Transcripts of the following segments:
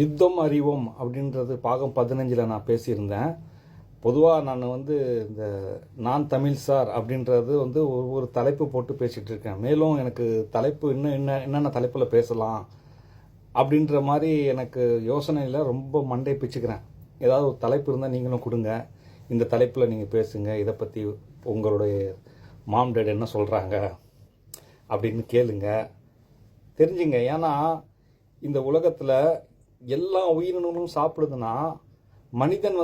யுத்தம் அறிவோம் அப்படின்றது பாகம் 15 நான் பேசியிருந்தேன். பொதுவாக நான் இந்த நான் தமிழ் சார் அப்படின்றது ஒரு தலைப்பு போட்டு பேசிகிட்டு இருக்கேன். மேலும் எனக்கு தலைப்பு என்னென்ன தலைப்பில் பேசலாம் அப்படின்ற மாதிரி எனக்கு யோசனையில் ரொம்ப மண்டை பிச்சுக்கிறேன். ஏதாவது ஒரு தலைப்பு இருந்தால் நீங்களும் கொடுங்க, இந்த தலைப்பில் நீங்கள் பேசுங்க, இதை பற்றி உங்களுடைய மாம் டேட் என்ன சொல்கிறாங்க அப்படின்னு கேளுங்க, தெரிஞ்சுங்க. ஏன்னா இந்த உலகத்தில் எல்லா உயிரினங்களும் சாப்பிடுதுன்னா மனிதன்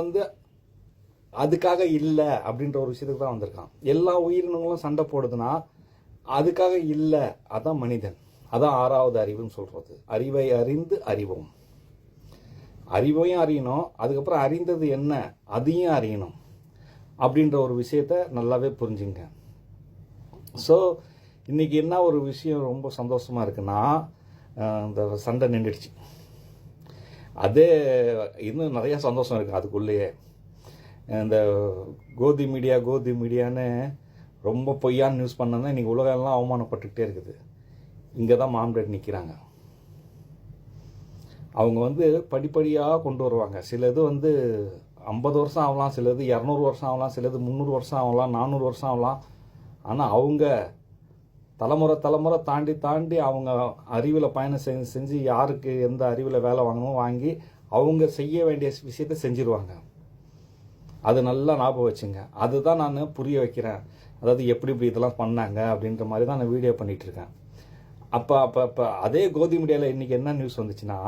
அதுக்காக இல்லை அப்படின்ற ஒரு விஷயத்துக்கு தான் வந்திருக்கான். எல்லா உயிரினங்களும் சண்டை போடுதுன்னா அதுக்காக இல்லை, அதான் மனிதன். அதான் 6வது அறிவுன்னு சொல்கிறது. அறிவை அறிந்து அறிவோம். அறிவையும் அறியணும், அதுக்கப்புறம் அறிந்தது என்ன அதையும் அறியணும் அப்படின்ற ஒரு விஷயத்த நல்லாவே புரிஞ்சுங்க. ஸோ இன்றைக்கி என்ன ஒரு விஷயம் ரொம்ப சந்தோஷமாக இருக்குன்னா, இந்த சண்டை நின்றுடுச்சு. அதே இன்னும் நிறையா சந்தோஷம் இருக்குது அதுக்குள்ளேயே. இந்த கோதி மீடியான்னு ரொம்ப பொய்யான நியூஸ் பண்ணதான் இன்றைக்கி உலகெல்லாம் அவமானப்பட்டுக்கிட்டே இருக்குது. இங்கே தான் மாம்டேட் நிற்கிறாங்க. அவங்க படிப்படியாக கொண்டு வருவாங்க. சிலது 50 வருஷம் ஆகலாம், சிலது 200 வருஷம் ஆகலாம், சிலது 300 வருஷம் ஆகலாம், 400 வருஷம் ஆகலாம். ஆனால் அவங்க தலைமுறை தாண்டி அவங்க அறிவில் பயணம் செஞ்சு யாருக்கு எந்த அறிவில் வேலை வாங்கணுமோ வாங்கி அவங்க செய்ய வேண்டிய விஷயத்தை செஞ்சிருவாங்க. அது நல்லா ஞாபகம் வச்சுங்க. அதுதான் நான் புரிய வைக்கிறேன். அதாவது எப்படி இதெல்லாம் பண்ணாங்க அப்படின்ற மாதிரி தான் நான் வீடியோ பண்ணிகிட்ருக்கேன். அப்போ அதே கோதி மீடியாவில் இன்றைக்கி என்ன நியூஸ் வந்துச்சுன்னா,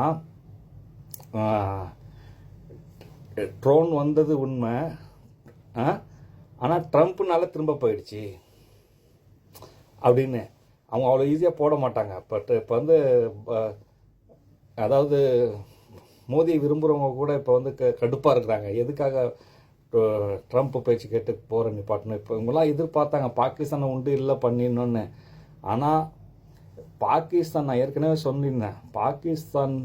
ட்ரோன் வந்தது உண்மை, ஆனால் ட்ரம்ப்னால திரும்ப போயிடுச்சு அப்படின்னு. அவங்க அவ்வளோ ஈஸியாக போட மாட்டாங்க. இப்போ அதாவது மோதியை விரும்புகிறவங்க கூட இப்போ கடுப்பாக இருக்கிறாங்க. எதுக்காக ட்ரம்ப் பேச்சு கேட்டு போகிற நிப்பாட்டணும். இப்போ இவங்களாம் எதிர்பார்த்தாங்க பாகிஸ்தானை உண்டு இல்லை பண்ணிடணுன்னு. ஆனால் பாகிஸ்தான், நான் ஏற்கனவே சொல்லியிருந்தேன், பாகிஸ்தான்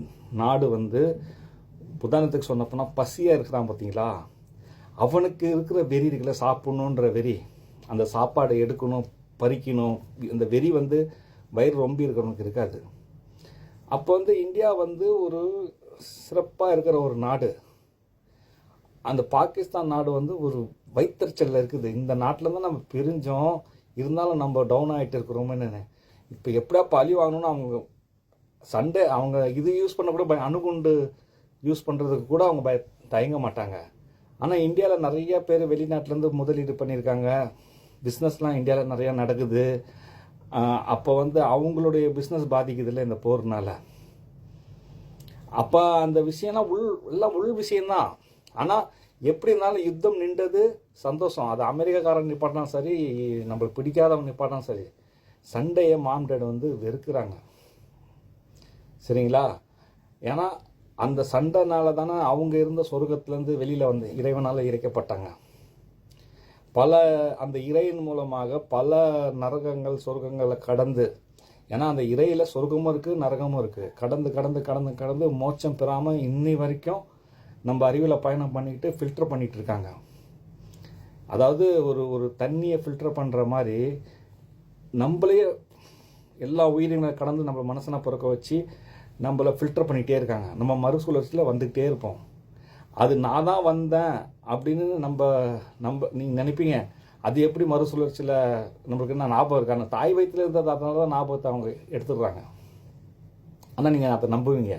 நாடு உதாரணத்துக்கு சொன்னப்போனா பசியாக இருக்கிறான் பார்த்தீங்களா, அவனுக்கு இருக்கிற வெறி இருக்குல்ல, சாப்பிட்ணுன்ற வெறி, அந்த சாப்பாடை எடுக்கணும், பறிக்கணும், இந்த வெறி வயிறு ரொம்ப இருக்கிறவனுக்கு இருக்காது. அப்போ இந்தியா ஒரு சிறப்பாக இருக்கிற ஒரு நாடு. அந்த பாகிஸ்தான் நாடு ஒரு வயிற்றுச்சலில் இருக்குது. இந்த நாட்டில் தான் நம்ம பிரிஞ்சோம், இருந்தாலும் நம்ம டவுன் ஆகிட்டு இருக்கிறோம்னு. இப்போ எப்படியா பழி வாங்கணும்னு அவங்க இது யூஸ் பண்ண கூட அணுகுண்டு யூஸ் பண்ணுறதுக்கு கூட அவங்க தயங்க மாட்டாங்க. ஆனால் இந்தியாவில் நிறைய பேர் வெளிநாட்டிலேருந்து முதலீடு பண்ணியிருக்காங்க, பிஸ்னஸ்லாம் இந்தியாவில் நிறையா நடக்குது. அப்போ அவங்களுடைய பிஸ்னஸ் பாதிக்குதில்ல இந்த போர்னால். அப்போ அந்த விஷயம்லாம் எல்லாம் உள் விஷயந்தான். ஆனால் எப்படி இருந்தாலும் யுத்தம் நின்றது சந்தோஷம். அது அமெரிக்காக்காரன் நிப்பாட்டினாலும் சரி, நம்மளுக்கு பிடிக்காதவங்க நிப்பாட்டினாலும் சரி, சண்டையை மாம்டேட் வெறுக்கிறாங்க. சரிங்களா? ஏன்னா அந்த சண்டைனால தானே அவங்க இருந்த சொர்க்கத்துலேருந்து வெளியில் இறைவனால் இறைக்கப்பட்டாங்க. அந்த இறையின் மூலமாக பல நரகங்கள் சொர்க்கங்களை கடந்து, ஏன்னா அந்த இறையில் சொர்க்கமும் இருக்குது நரகமும் இருக்குது, கடந்து மோட்சம் பெறாமல் இன்னி வரைக்கும் நம்ம அறிவில் பயணம் பண்ணிக்கிட்டு ஃபில்டர் பண்ணிகிட்டு இருக்காங்க. அதாவது ஒரு தண்ணியை ஃபில்டர் பண்ணுற மாதிரி நம்மளே எல்லா உயிரினங்களை கடந்து நம்ம மனசனை பிறக்க வச்சு நம்மளை ஃபில்டர் பண்ணிகிட்டே இருக்காங்க. நம்ம மறுசுழற்சியில் வந்துக்கிட்டே இருப்போம். அது நான் தான் வந்தேன் அப்படின்னு நீங்கள் நினைப்பீங்க. அது எப்படி மறுசுழற்சியில் நம்மளுக்கு என்ன ஞாபகம் இருக்காங்க? தாய் வயிற்றில் இருந்தது, அதனால தான் ஞாபகத்தை அவங்க எடுத்துடுறாங்க. ஆனால் நீங்கள் அதை நம்புவீங்க.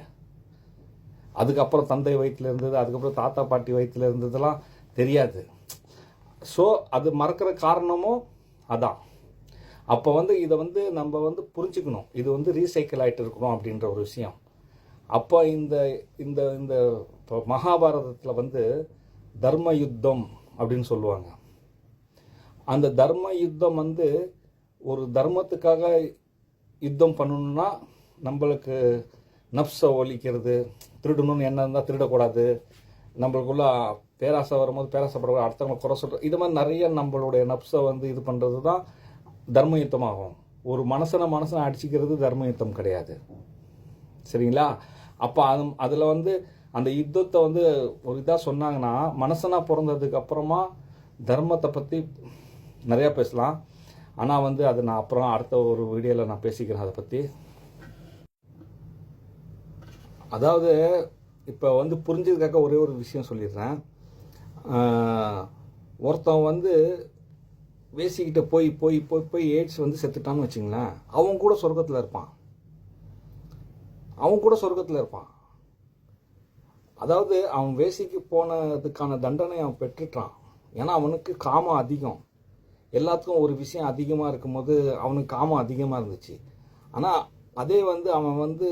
அதுக்கப்புறம் தந்தை வயிற்றில் இருந்தது, அதுக்கப்புறம் தாத்தா பாட்டி வயிற்றில் இருந்ததெல்லாம் தெரியாது. ஸோ அது மறக்கிற காரணமும் அதான். அப்போ இதை நம்ம புரிஞ்சுக்கணும். இது ரீசைக்கிள் ஆகிட்டு இருக்கணும் அப்படின்ற ஒரு விஷயம். அப்போ இந்த இந்த இந்த இப்போ மகாபாரதத்தில் தர்ம யுத்தம் அப்படின்னு சொல்லுவாங்க. அந்த தர்ம யுத்தம் ஒரு தர்மத்துக்காக யுத்தம் பண்ணணும்னா நம்மளுக்கு நப்சை ஒழிக்கிறது, திருடணும்னு என்ன இருந்தால் திருடக்கூடாது, நம்மளுக்குள்ள பேராசை வரும்போது பேராசைப்படக்கூடாது, அடுத்தவங்க குறை சொல்கிறது, இது மாதிரி நிறைய நம்மளுடைய நப்சை இது பண்ணுறது தான் தர்ம யுத்தமாகும். ஒரு மனசனை அடிச்சுக்கிறது தர்ம யுத்தம் கிடையாது. சரிங்களா? அப்போ அதில் அந்த யுத்தத்தை ஒரு இதாக சொன்னாங்கன்னா, மனசனாக பிறந்ததுக்கு அப்புறமா தர்மத்தை பற்றி நிறையா பேசலாம். ஆனால் அது நான் அப்புறம் அடுத்த ஒரு வீடியோவில் நான் பேசிக்கிறேன் அதை பற்றி. அதாவது இப்போ வந்து புரிஞ்சதுக்காக ஒரே ஒரு விஷயம் சொல்லிடுறேன். ஒருத்தன் வந்து வேசிக்கிட்ட போய் போய் போய் போய் எய்ட்ஸ் வந்து செத்துட்டான்னு வச்சுங்களேன், அவன் கூட சொர்க்கத்தில் இருப்பான். அதாவது அவன் வேசிக்கு போனதுக்கான தண்டனை அவன் பெற்றுட்டான். ஏன்னா அவனுக்கு காமம் அதிகம். எல்லாத்துக்கும் ஒரு விஷயம் அதிகமாக இருக்கும்போது அவனுக்கு காமம் அதிகமாக இருந்துச்சு. ஆனால் அதே வந்து அவன் வந்து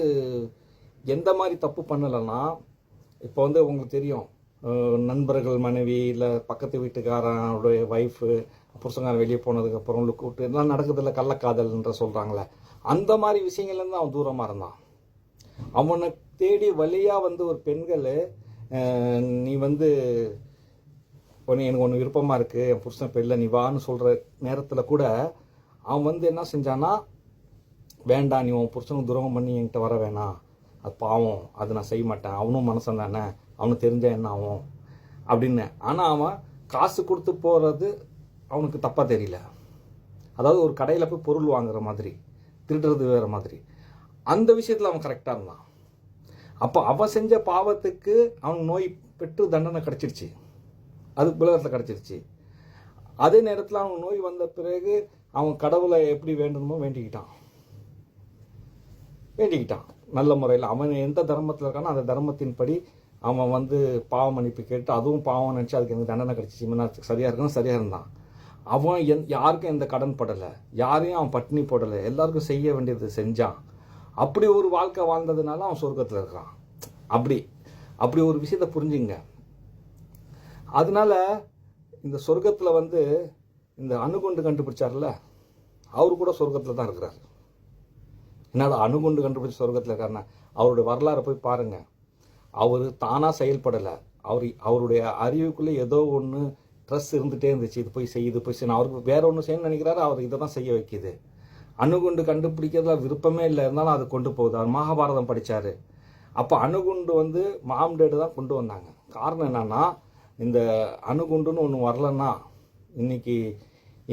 எந்த மாதிரி தப்பு பண்ணலைன்னா, இப்போ வந்து உங்களுக்கு தெரியும், நண்பர்கள் மனைவி இல்லை பக்கத்து வீட்டுக்காரனுடைய ஒய்ஃபு புருஷங்காரன் வெளியே போனதுக்கப்புறம் லுக் விட்டு எல்லாம் நடக்குதில்ல, கள்ளக்காதல்ன்ற சொல்கிறாங்களே, அந்த மாதிரி விஷயங்கள்லேருந்து அவன் தூரமாக இருந்தான். அவனை தேடி வழியாக வந்து ஒரு பெண்கள் நீ வந்து எனக்கு ஒன்று விருப்பமாக இருக்குது, என் புருஷன் இப்போ இல்லை, நீ வான்னு சொல்கிற நேரத்தில் கூட அவன் வந்து என்ன செஞ்சான்னா, வேண்டாம், நீ உன் புருஷனுக்கு துரோகம் பண்ணி என்கிட்ட வர வேணாம், அது பாவம், அது நான் செய்ய மாட்டேன், அவனும் மனசன் தானே, அவனுக்கு தெரிஞ்சா என்ன ஆகும் அப்படின்னு. ஆனால் அவன் காசு கொடுத்து போகிறது அவனுக்கு தப்பாக தெரியல. அதாவது ஒரு கடையில் போய் பொருள் வாங்குற மாதிரி, திருடுறது வேறு மாதிரி, அந்த விஷயத்தில் அவன் கரெக்டாக இருந்தான். அப்போ அவன் செஞ்ச பாவத்துக்கு அவன் நோய் பெற்று தண்டனை கிடச்சிருச்சு, அது உலகத்தில் கிடச்சிருச்சு. அதே நேரத்தில் அவன் நோய் வந்த பிறகு அவன் கடவுளை எப்படி வேண்டணுமோ வேண்டிக்கிட்டான். நல்ல முறையில் அவன் எந்த தர்மத்தில் இருக்கானோ அந்த தர்மத்தின்படி அவன் வந்து பாவ மன்னிப்பு கேட்டு, அதுவும் பாவம் நினச்சி அதுக்கு எனக்கு தண்டனை கிடச்சிச்சு, சரியாக இருக்கணும், சரியாக இருந்தான். அவன் யாருக்கும் எந்த கடன் படலை, யாரையும் அவன் பட்டினி போடலை, எல்லாருக்கும் செய்ய வேண்டியது செஞ்சான். அப்படி ஒரு வாழ்க்கை வாழ்ந்ததுனால அவன் சொர்க்கத்தில் இருக்கான். அப்படி ஒரு விஷயத்த புரிஞ்சுங்க. அதனால இந்த சொர்க்கத்தில் வந்து இந்த அணுகுண்டு கண்டுபிடிச்சார்ல, அவரு கூட சொர்க்கத்தில் தான் இருக்கிறார். என்னடா அணுகுண்டு கண்டுபிடிச்ச சொர்க்கத்தில் இருக்காருன்னா, அவருடைய வரலாறை போய் பாருங்க. அவர் தானாக செயல்படலை, அவருடைய அறிவுக்குள்ளே ஏதோ ஒன்று ட்ரெஸ் இருந்துகிட்டே இருந்துச்சு, இது போய் செய்யுது போய் செய்யணும், அவருக்கு வேற ஒன்று செய்யணும்னு நினைக்கிறாரு, அவர் இதை தான் செய்ய வைக்கிது. அணுகுண்டு கண்டுபிடிக்கிறதுல விருப்பமே இல்லை, இருந்தாலும் அது கொண்டு போகுது. அவர் மகாபாரதம் படித்தார். அப்போ அணுகுண்டு வந்து மாம்டேடு தான் கொண்டு வந்தாங்க. காரணம் என்னன்னா, இந்த அணுகுண்டுன்னு ஒன்று வரலன்னா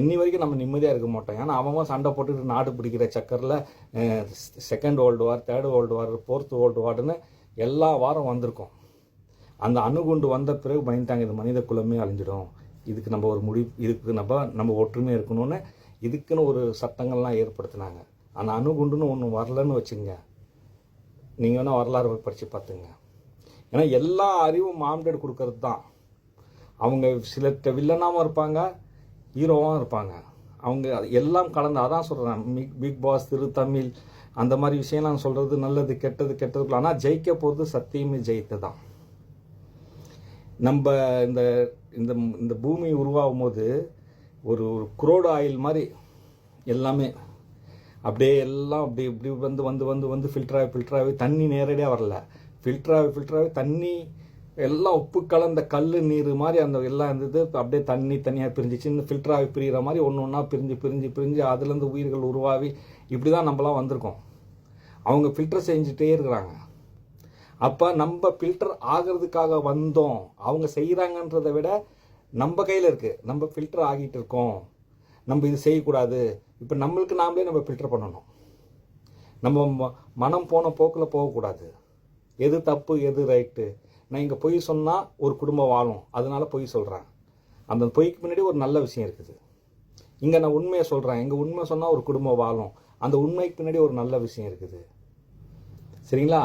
இன்னி வரைக்கும் நம்ம நிம்மதியாக இருக்க மாட்டோம். ஏன்னா அவன் சண்டை போட்டுட்டு நாடு பிடிக்கிற சக்கரில் second world war, third world war, fourth world வார்டுன்னு எல்லா வாரம் வந்திருக்கோம். அந்த அணுகுண்டு வந்த பிறகு பயந்துட்டாங்க, இது மனித குலமே அழிஞ்சிடும், இதுக்கு நம்ம ஒரு இதுக்கு நம்ம ஒற்றுமையாக இருக்கணும்னு இதுக்குன்னு ஒரு சட்டங்கள்லாம் ஏற்படுத்தினாங்க. அந்த அணுகுண்டுன்னு ஒன்று வரலன்னு வச்சுங்க, நீங்கள் வேணால் வரலாறு படித்து பார்த்துங்க. ஏன்னா எல்லா அறிவும் மாம்டேட் கொடுக்கறது தான். அவங்க சிலர்கிட்ட வில்லனாகவும் இருப்பாங்க, ஹீரோவாகவும் இருப்பாங்க. அவங்க எல்லாம் கலந்து, அதான் சொல்கிறேன், பிக் பாஸ், தமிழ் அந்த மாதிரி விஷயம்லாம் சொல்கிறது நல்லது கெட்டதுக்குள்ள. ஆனால் ஜெயிக்க போகிறது சத்தியமே ஜெயித்து தான். நம்ம இந்த இந்த பூமி உருவாகும் போது ஒரு குரோடு ஆயில் மாதிரி எல்லாமே அப்படியே எல்லாம் இப்படி வந்து ஃபில்டராகி தண்ணி நேரடியாக வரல, ஃபில்டராகி தண்ணி எல்லாம் உப்பு கலந்த கல் நீர் மாதிரி அந்த எல்லாம் இருந்தது. அப்படியே தனியாக பிரிஞ்சிச்சு. இந்த ஃபில்டராகி பிரிகிற மாதிரி ஒன்று ஒன்றா பிரிஞ்சு அதுலேருந்து உயிர்கள் உருவாகி இப்படி தான் நம்மளாம் வந்திருக்கோம். அவங்க ஃபில்டர் செஞ்சுட்டே இருக்கிறாங்க. அப்போ நம்ம ஃபில்டர் ஆகிறதுக்காக வந்தோம். அவங்க செய்கிறாங்கன்றதை விட நம்ம கையில் இருக்குது, நம்ம ஃபில்டர் ஆகிட்டு இருக்கோம். நம்ம இது செய்யக்கூடாது. இப்போ நம்மளுக்கு நாமளே நம்ம ஃபில்டர் பண்ணணும். நம்ம மனம் போன போக்கில் போகக்கூடாது. எது தப்பு எது ரைட்டு. நான் இங்கே பொய் சொன்னால் ஒரு குடும்பம் வாழும், அதனால பொய் சொல்கிறேன். அந்த பொய்க்கு முன்னாடி ஒரு நல்ல விஷயம் இருக்குது. இங்கே நான் உண்மையை சொல்கிறேன், இங்கே உண்மை சொன்னால் ஒரு குடும்பம் வாழும், அந்த உண்மைக்கு பின்னாடி ஒரு நல்ல விஷயம் இருக்குது. சரிங்களா?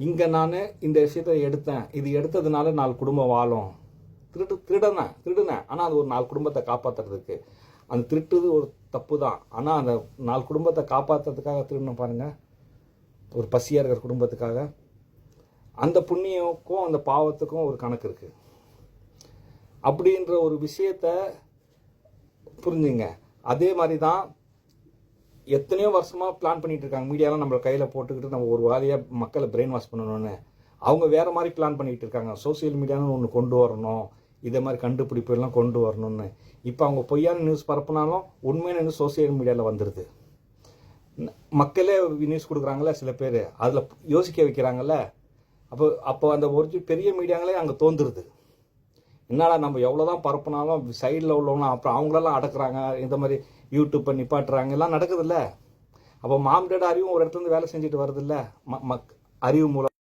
இங்கே நான் இந்த விஷயத்தை எடுத்தேன், இது எடுத்ததுனால 4 குடும்பம் வாழும். திருடுனேன் ஆனால் அது ஒரு 4 குடும்பத்தை காப்பாற்றுறதுக்கு. அந்த திருட்டுது ஒரு தப்பு தான், ஆனால் அந்த 4 குடும்பத்தை காப்பாற்றுறதுக்காக திருடணும் பாருங்கள், ஒரு பசியாக இருக்கிற குடும்பத்துக்காக. அந்த புண்ணியக்கும் அந்த பாவத்துக்கும் ஒரு கணக்கு இருக்குது. அப்படின்ற ஒரு விஷயத்தை புரிஞ்சுங்க. அதே மாதிரி தான் எத்தனையோ வருஷமாக பிளான் பண்ணிகிட்டு இருக்காங்க. மீடியாலாம் நம்மளை கையில் போட்டுக்கிட்டு நம்ம ஒரு வாரியாக மக்களை பிரெயின் வாஷ் பண்ணணும்னு அவங்க வேறு மாதிரி பிளான் பண்ணிகிட்டு இருக்காங்க. சோசியல் மீடியான்னு ஒன்று கொண்டு வரணும், இதே மாதிரி கண்டுபிடிப்பு எல்லாம் கொண்டு வரணும்னு. இப்போ அவங்க பொய்யான நியூஸ் பரப்புனாலும் உண்மையான நியூஸ் சோசியல் மீடியாவில் வந்துடுது. மக்களே நியூஸ் கொடுக்குறாங்களே சில பேர், அதில் யோசிக்க வைக்கிறாங்கல்ல. அப்போ அந்த ஒரு பெரிய மீடியாங்களே அங்கே தோன்றுருது. என்னடா நம்ம எவ்வளோதான் பரப்புனாலும் சைடில் உள்ளவங்க அப்புறம் அவங்களெல்லாம் அடக்குறாங்க, இந்த மாதிரி யூடியூப்பை நிப்பாட்டுறாங்க, எல்லாம் நடக்குதுல்ல. அப்போ மாம்டேட் அறிவும் ஒரு இடத்துலேருந்து வேலை செஞ்சுட்டு வருதுல்ல, அறிவு மூலம்.